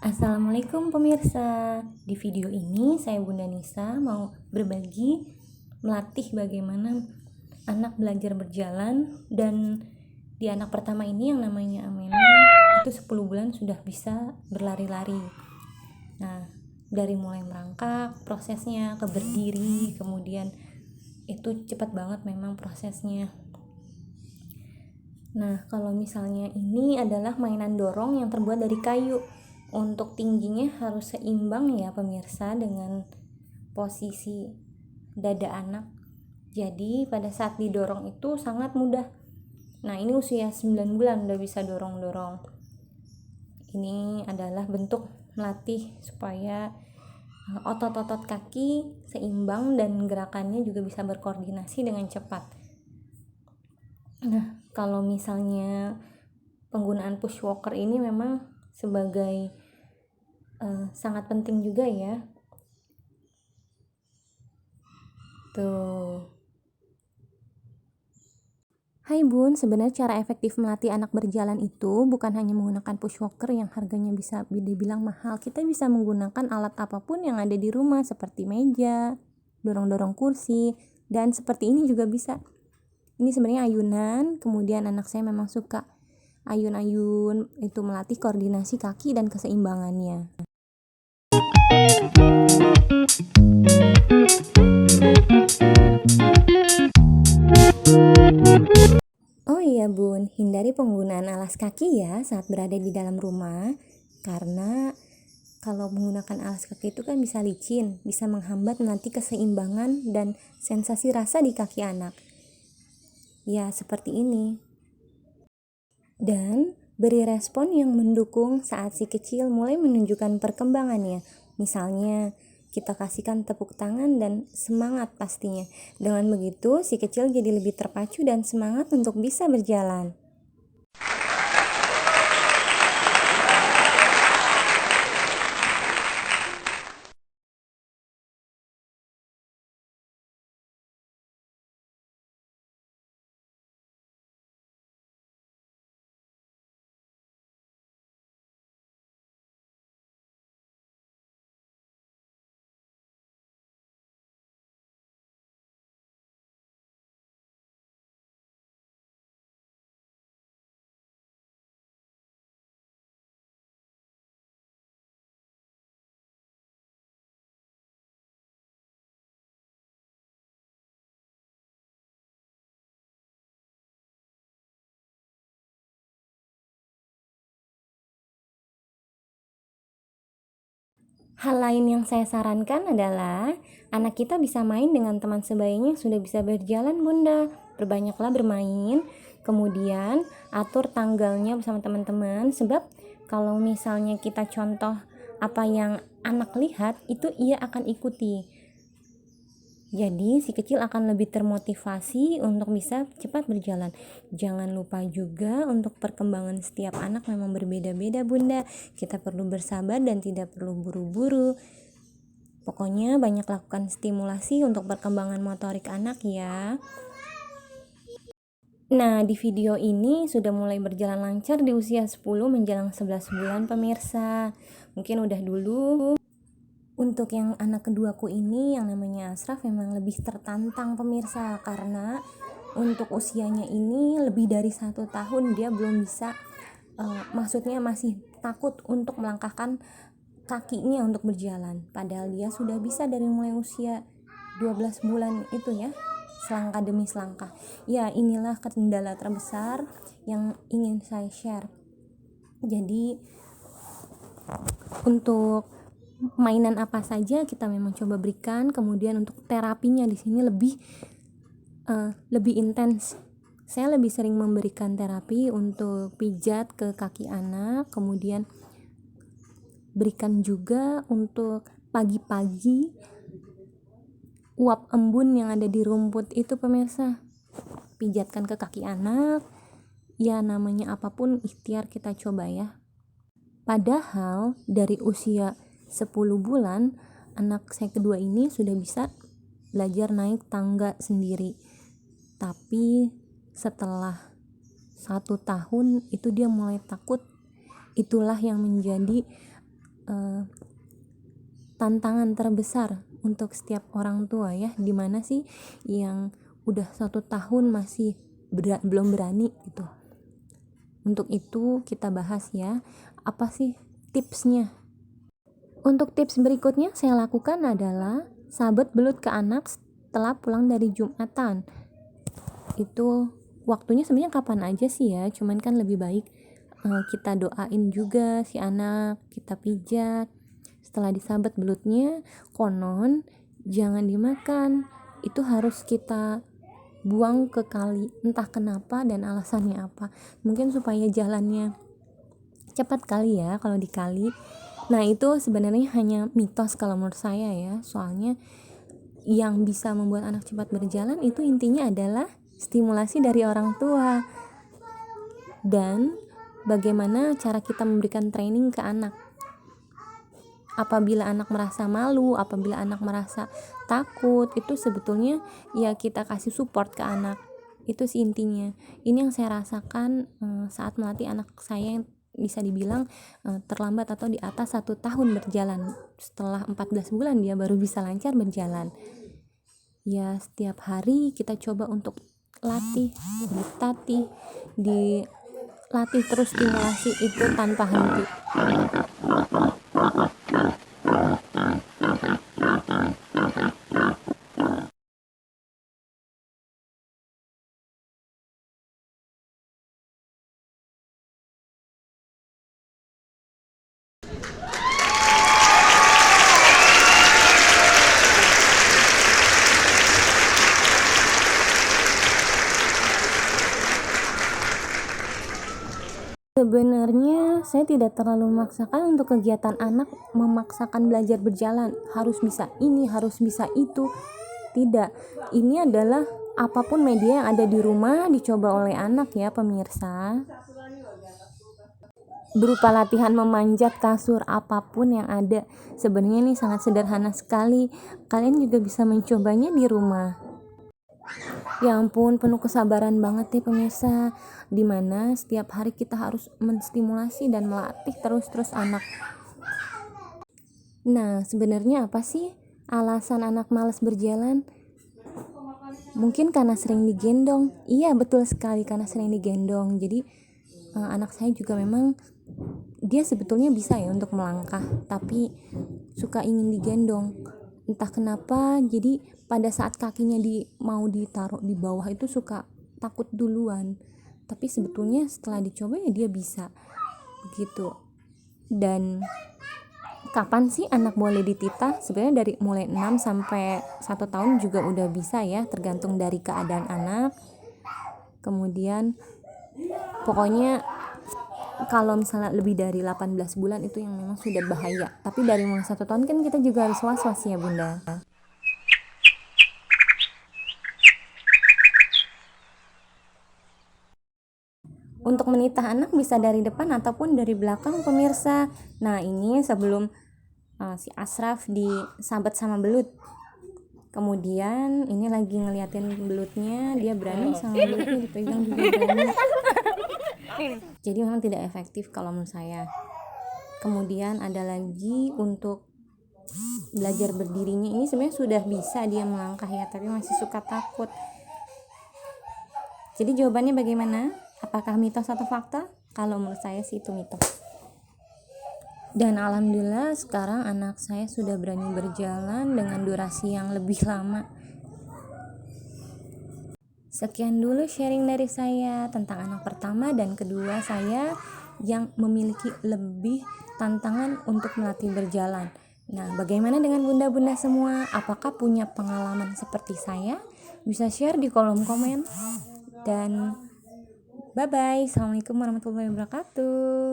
Assalamualaikum pemirsa. Di video ini saya Bunda Nisa mau berbagi melatih bagaimana anak belajar berjalan, dan di anak pertama ini yang namanya Amena itu 10 bulan sudah bisa berlari-lari. Nah, dari mulai merangkak prosesnya ke berdiri, kemudian itu cepat banget memang prosesnya. Nah, kalau misalnya ini adalah mainan dorong yang terbuat dari kayu. Untuk tingginya harus seimbang ya pemirsa dengan posisi dada anak. Jadi pada saat didorong itu sangat mudah. Nah, ini usia 9 bulan udah bisa dorong-dorong. Ini adalah bentuk melatih supaya otot-otot kaki seimbang dan gerakannya juga bisa berkoordinasi dengan cepat. Nah, kalau misalnya penggunaan push walker ini memang sebagai sangat penting juga ya. Tuh. Hai Bun, sebenarnya cara efektif melatih anak berjalan itu bukan hanya menggunakan push walker yang harganya bisa dibilang mahal. Kita bisa menggunakan alat apapun yang ada di rumah seperti meja, dorong-dorong kursi, dan seperti ini juga bisa. Ini sebenarnya ayunan, kemudian anak saya memang suka ayun-ayun, itu melatih koordinasi kaki dan keseimbangannya. Oh iya Bun, hindari penggunaan alas kaki ya saat berada di dalam rumah, karena kalau menggunakan alas kaki itu kan bisa licin, bisa menghambat nanti keseimbangan dan sensasi rasa di kaki anak. Ya, seperti ini. Dan beri respon yang mendukung saat si kecil mulai menunjukkan perkembangannya. Misalnya, kita kasihkan tepuk tangan dan semangat pastinya. Dengan begitu, si kecil jadi lebih terpacu dan semangat untuk bisa berjalan. Hal lain yang saya sarankan adalah anak kita bisa main dengan teman sebayanya yang sudah bisa berjalan Bunda. Perbanyaklah bermain, kemudian atur tanggalnya bersama teman-teman, sebab kalau misalnya kita contoh apa yang anak lihat, itu ia akan ikuti. Jadi si kecil akan lebih termotivasi untuk bisa cepat berjalan. Jangan lupa juga untuk perkembangan setiap anak memang berbeda-beda Bunda. Kita perlu bersabar dan tidak perlu buru-buru. Pokoknya banyak lakukan stimulasi untuk perkembangan motorik anak ya. Nah, di video ini sudah mulai berjalan lancar di usia 10 menjelang 11 bulan pemirsa. Mungkin udah dulu. Untuk yang anak keduaku ini yang namanya Asraf memang lebih tertantang pemirsa, karena untuk usianya ini lebih dari 1 tahun dia belum bisa, maksudnya masih takut untuk melangkahkan kakinya untuk berjalan, padahal dia sudah bisa dari mulai usia 12 bulan itu ya, selangkah demi selangkah. Ya, inilah kendala terbesar yang ingin saya share. Jadi untuk mainan apa saja kita memang coba berikan, kemudian untuk terapinya di sini lebih intens. Saya lebih sering memberikan terapi untuk pijat ke kaki anak, kemudian berikan juga untuk pagi-pagi uap embun yang ada di rumput itu pemirsa, pijatkan ke kaki anak. Ya, namanya apapun ikhtiar kita coba ya. Padahal dari usia 10 bulan anak saya kedua ini sudah bisa belajar naik tangga sendiri, tapi setelah 1 tahun itu dia mulai takut. Itulah yang menjadi tantangan terbesar untuk setiap orang tua ya, dimana sih yang udah 1 tahun masih belum berani gitu. Untuk itu kita bahas ya, apa sih tipsnya. Untuk tips berikutnya saya lakukan adalah sabet belut ke anak setelah pulang dari Jumatan. Itu waktunya sebenarnya kapan aja sih ya, cuman kan lebih baik kita doain juga si anak, kita pijat. Setelah disabet belutnya, konon jangan dimakan, itu harus kita buang ke kali, entah kenapa dan alasannya apa. Mungkin supaya jalannya cepat kali ya kalau di kali. Nah itu sebenarnya hanya mitos kalau menurut saya ya, soalnya yang bisa membuat anak cepat berjalan itu intinya adalah stimulasi dari orang tua dan bagaimana cara kita memberikan training ke anak. Apabila anak merasa malu, apabila anak merasa takut, itu sebetulnya ya kita kasih support ke anak. Itu sih intinya. Ini yang saya rasakan saat melatih anak saya yang bisa dibilang terlambat atau di atas 1 tahun berjalan. Setelah 14 bulan dia baru bisa lancar berjalan. Ya setiap hari kita coba untuk dilatih terus, stimulasi itu tanpa henti. Sebenarnya saya tidak terlalu memaksakan untuk kegiatan anak memaksakan belajar berjalan, harus bisa ini, harus bisa itu. Tidak, ini adalah apapun media yang ada di rumah dicoba oleh anak ya pemirsa. Berupa latihan memanjat kasur, apapun yang ada. Sebenarnya ini sangat sederhana sekali. Kalian juga bisa mencobanya di rumah. Ya ampun, penuh kesabaran banget nih pemirsa, dimana setiap hari kita harus menstimulasi dan melatih terus anak. Nah sebenarnya apa sih alasan anak malas berjalan? Mungkin karena sering digendong. Iya betul sekali, karena sering digendong. Jadi anak saya juga memang dia sebetulnya bisa ya untuk melangkah, tapi suka ingin digendong. Entah kenapa, jadi pada saat kakinya mau ditaruh di bawah itu suka takut duluan. Tapi sebetulnya setelah dicoba ya dia bisa begitu. Dan kapan sih anak boleh dititah? Sebenarnya dari mulai 6 sampai 1 tahun juga udah bisa ya, tergantung dari keadaan anak. Kemudian pokoknya kalau misalnya lebih dari 18 bulan itu yang memang sudah bahaya. Tapi dari mulai 1 tahun kan kita juga harus was-was ya bunda. Untuk menitah anak bisa dari depan ataupun dari belakang pemirsa. Nah ini sebelum si Ashraf disabet sama belut, kemudian ini lagi ngeliatin belutnya, dia berani sama belutnya dipegang juga berani. Jadi memang tidak efektif kalau menurut saya. Kemudian ada lagi untuk belajar berdirinya, ini sebenarnya sudah bisa dia melangkah ya, tapi masih suka takut. Jadi jawabannya bagaimana? Apakah mitos atau fakta? Kalau menurut saya sih itu mitos. Dan alhamdulillah sekarang anak saya sudah berani berjalan dengan durasi yang lebih lama. Sekian dulu sharing dari saya tentang anak pertama dan kedua saya yang memiliki lebih tantangan untuk melatih berjalan. Nah, bagaimana dengan bunda-bunda semua? Apakah punya pengalaman seperti saya? Bisa share di kolom komen. Dan bye-bye. Assalamualaikum warahmatullahi wabarakatuh.